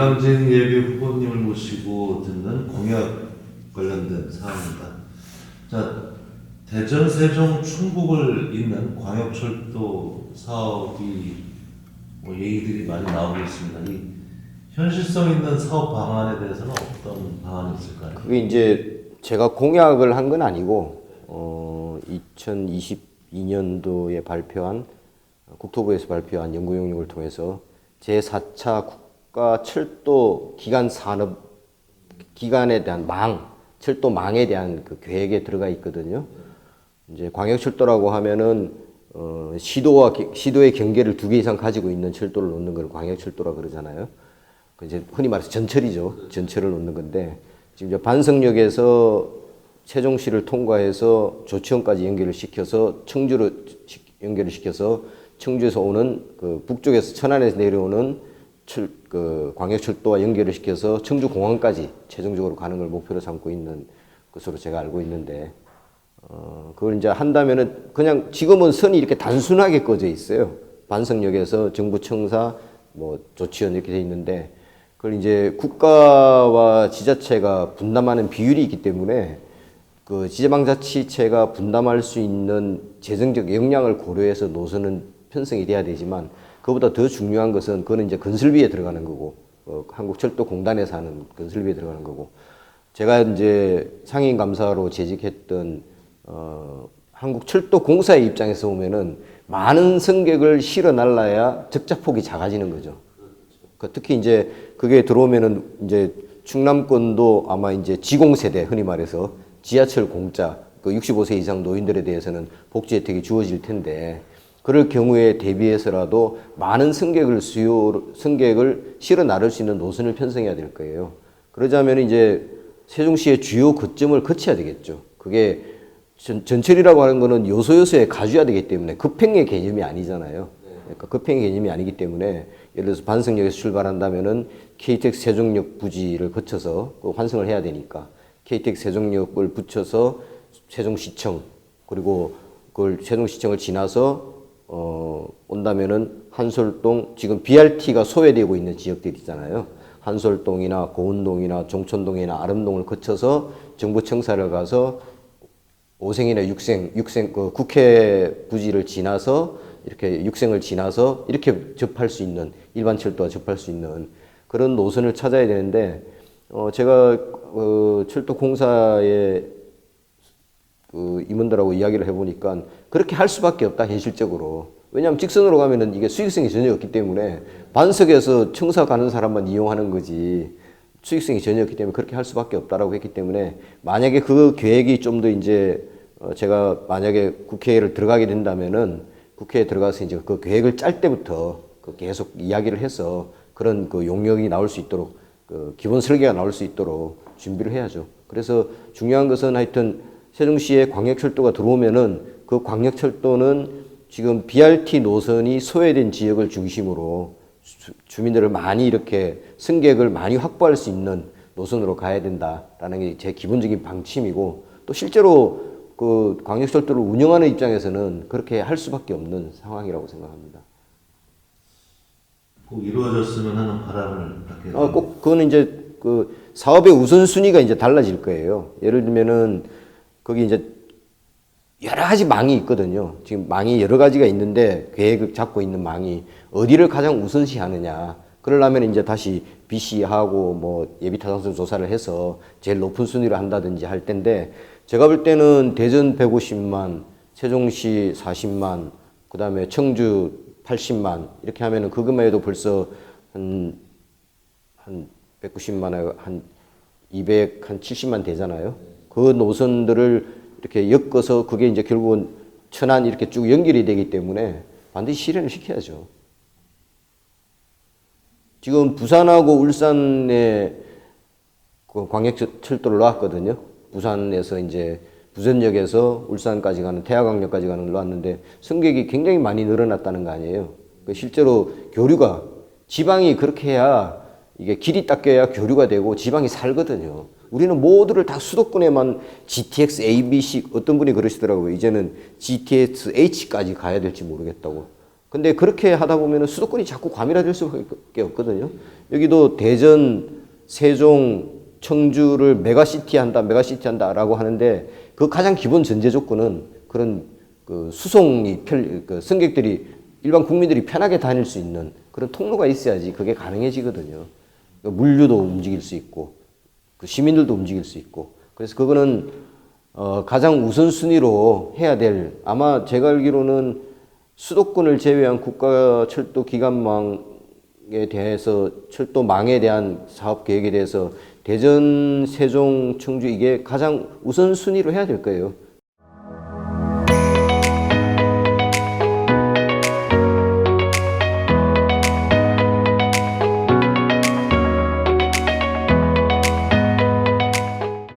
이광진 예비 후보님을 모시고 듣는 공약 관련된 사항입니다. 자, 대전, 세종, 충북을 잇는 광역철도 사업이 얘기들이 많이 나오고 있습니다. 이 현실성 있는 사업 방안에 대해서는 어떤 방안이 있을까요? 그게 이제 제가 공약을 한 건 아니고 2022년도에 발표한 국토부에서 발표한 연구 용역을 통해서 제4차 국가 철도 기간 산업 기간에 대한 철도망에 대한 그 계획에 들어가 있거든요. 이제 광역철도라고 하면은 시도의 경계를 2개 이상 가지고 있는 철도를 놓는 걸 광역철도라 그러잖아요. 이제 흔히 말해서 전철이죠. 전철을 놓는 건데 지금 이제 반석역에서 세종시를 통과해서 조치원까지 연결을 시켜서 청주로 연결을 시켜서 청주에서 오는 그 북쪽에서 천안에서 내려오는 그 광역철도와 연결을 시켜서 청주공항까지 최종적으로 가는 걸 목표로 삼고 있는 것으로 제가 알고 있는데 그걸 이제 한다면은 그냥 지금은 선이 이렇게 단순하게 꺼져 있어요. 반석역에서 정부청사 뭐 조치원 이렇게 돼 있는데 그걸 이제 국가와 지자체가 분담하는 비율이 있기 때문에 그 지자방자치체가 분담할 수 있는 재정적 역량을 고려해서 노선은 편성이 돼야 되지만 그보다 더 중요한 것은 그거는 이제 건설비에 들어가는 거고 한국철도공단에서 하는 건설비에 들어가는 거고 제가 이제 상임감사로 재직했던 한국철도공사의 입장에서 보면은 많은 승객을 실어 날라야 적자폭이 작아지는 거죠. 특히 이제 그게 들어오면은 이제 충남권도 아마 이제 지공세대 흔히 말해서 지하철 공짜 그 65세 이상 노인들에 대해서는 복지 혜택이 주어질 텐데 그럴 경우에 대비해서라도 많은 승객을 실어 나를 수 있는 노선을 편성해야 될 거예요. 그러자면 이제 세종시의 주요 거점을 거쳐야 되겠죠. 그게 전철이라고 하는 거는 요소요소에 가줘야 되기 때문에 급행의 개념이 아니잖아요. 그러니까 급행의 개념이 아니기 때문에 예를 들어서 반석역에서 출발한다면은 KTX 세종역 부지를 거쳐서 환승을 해야 되니까 KTX 세종역을 붙여서 세종시청 그리고 그걸 세종시청을 지나서 온다면은 한솔동 지금 BRT가 소외되고 있는 지역들 있잖아요. 한솔동이나 고운동이나 종촌동이나 아름동을 거쳐서 정부청사를 가서 5생이나 6생 그 국회 부지를 지나서 이렇게 6생을 지나서 이렇게 접할 수 있는 일반 철도와 접할 수 있는 그런 노선을 찾아야 되는데 제가 철도공사의 그 임원들하고 이야기를 해보니까 그렇게 할 수밖에 없다 현실적으로. 왜냐하면 직선으로 가면은 이게 수익성이 전혀 없기 때문에 반석에서 청사 가는 사람만 이용하는 거지 수익성이 전혀 없기 때문에 그렇게 할 수밖에 없다라고 했기 때문에 만약에 그 계획이 좀 더 이제 제가 만약에 국회를 들어가게 된다면은 국회에 들어가서 이제 그 계획을 짤 때부터 그 계속 이야기를 해서 그런 그 용역이 나올 수 있도록 그 기본 설계가 나올 수 있도록 준비를 해야죠. 그래서 중요한 것은 하여튼 세종시에 광역철도가 들어오면은 그 광역철도는 지금 BRT 노선이 소외된 지역을 중심으로 주민들을 많이 이렇게 승객을 많이 확보할 수 있는 노선으로 가야 된다라는 게 제 기본적인 방침이고 또 실제로 그 광역철도를 운영하는 입장에서는 그렇게 할 수밖에 없는 상황이라고 생각합니다. 꼭 이루어졌으면 하는 바람을 갖게 꼭 그거는 이제 그 사업의 우선순위가 이제 달라질 거예요. 예를 들면은 거기 이제 여러 가지 망이 있거든요. 지금 망이 여러 가지가 있는데 계획을 잡고 있는 망이 어디를 가장 우선시 하느냐. 그러려면 이제 다시 BC하고 뭐 예비타당성 조사를 해서 제일 높은 순위로 한다든지 할 텐데 제가 볼 때는 대전 150만, 세종시 40만, 그 다음에 청주 80만 이렇게 하면은 그것만 해도 벌써 한 190만에 한 270만 되잖아요. 그 노선들을 이렇게 엮어서 그게 이제 결국은 천안 이렇게 쭉 연결이 되기 때문에 반드시 실현을 시켜야죠. 지금 부산하고 울산에 그 광역철도를 놨거든요. 부산에서 이제 부전역에서 울산까지 가는 태화강역까지 가는 걸 놨는데 승객이 굉장히 많이 늘어났다는 거 아니에요. 실제로 교류가 지방이 그렇게 해야 이게 길이 닦여야 교류가 되고 지방이 살거든요. 우리는 모두를 다 수도권에만 GTX A, B, C 어떤 분이 그러시더라고요. 이제는 GTX H까지 가야 될지 모르겠다고. 근데 그렇게 하다 보면 수도권이 자꾸 과밀화될 수밖에 없거든요. 여기도 대전, 세종, 청주를 메가시티 한다라고 하는데 그 가장 기본 전제 조건은 그런 그 수송이 그 승객들이 일반 국민들이 편하게 다닐 수 있는 그런 통로가 있어야지 그게 가능해지거든요. 물류도 움직일 수 있고 그 시민들도 움직일 수 있고 그래서 그거는 가장 우선순위로 해야 될 아마 제가 알기로는 수도권을 제외한 국가 철도 기관망에 대해서 철도망에 대한 사업 계획에 대해서 대전, 세종, 청주 이게 가장 우선순위로 해야 될 거예요.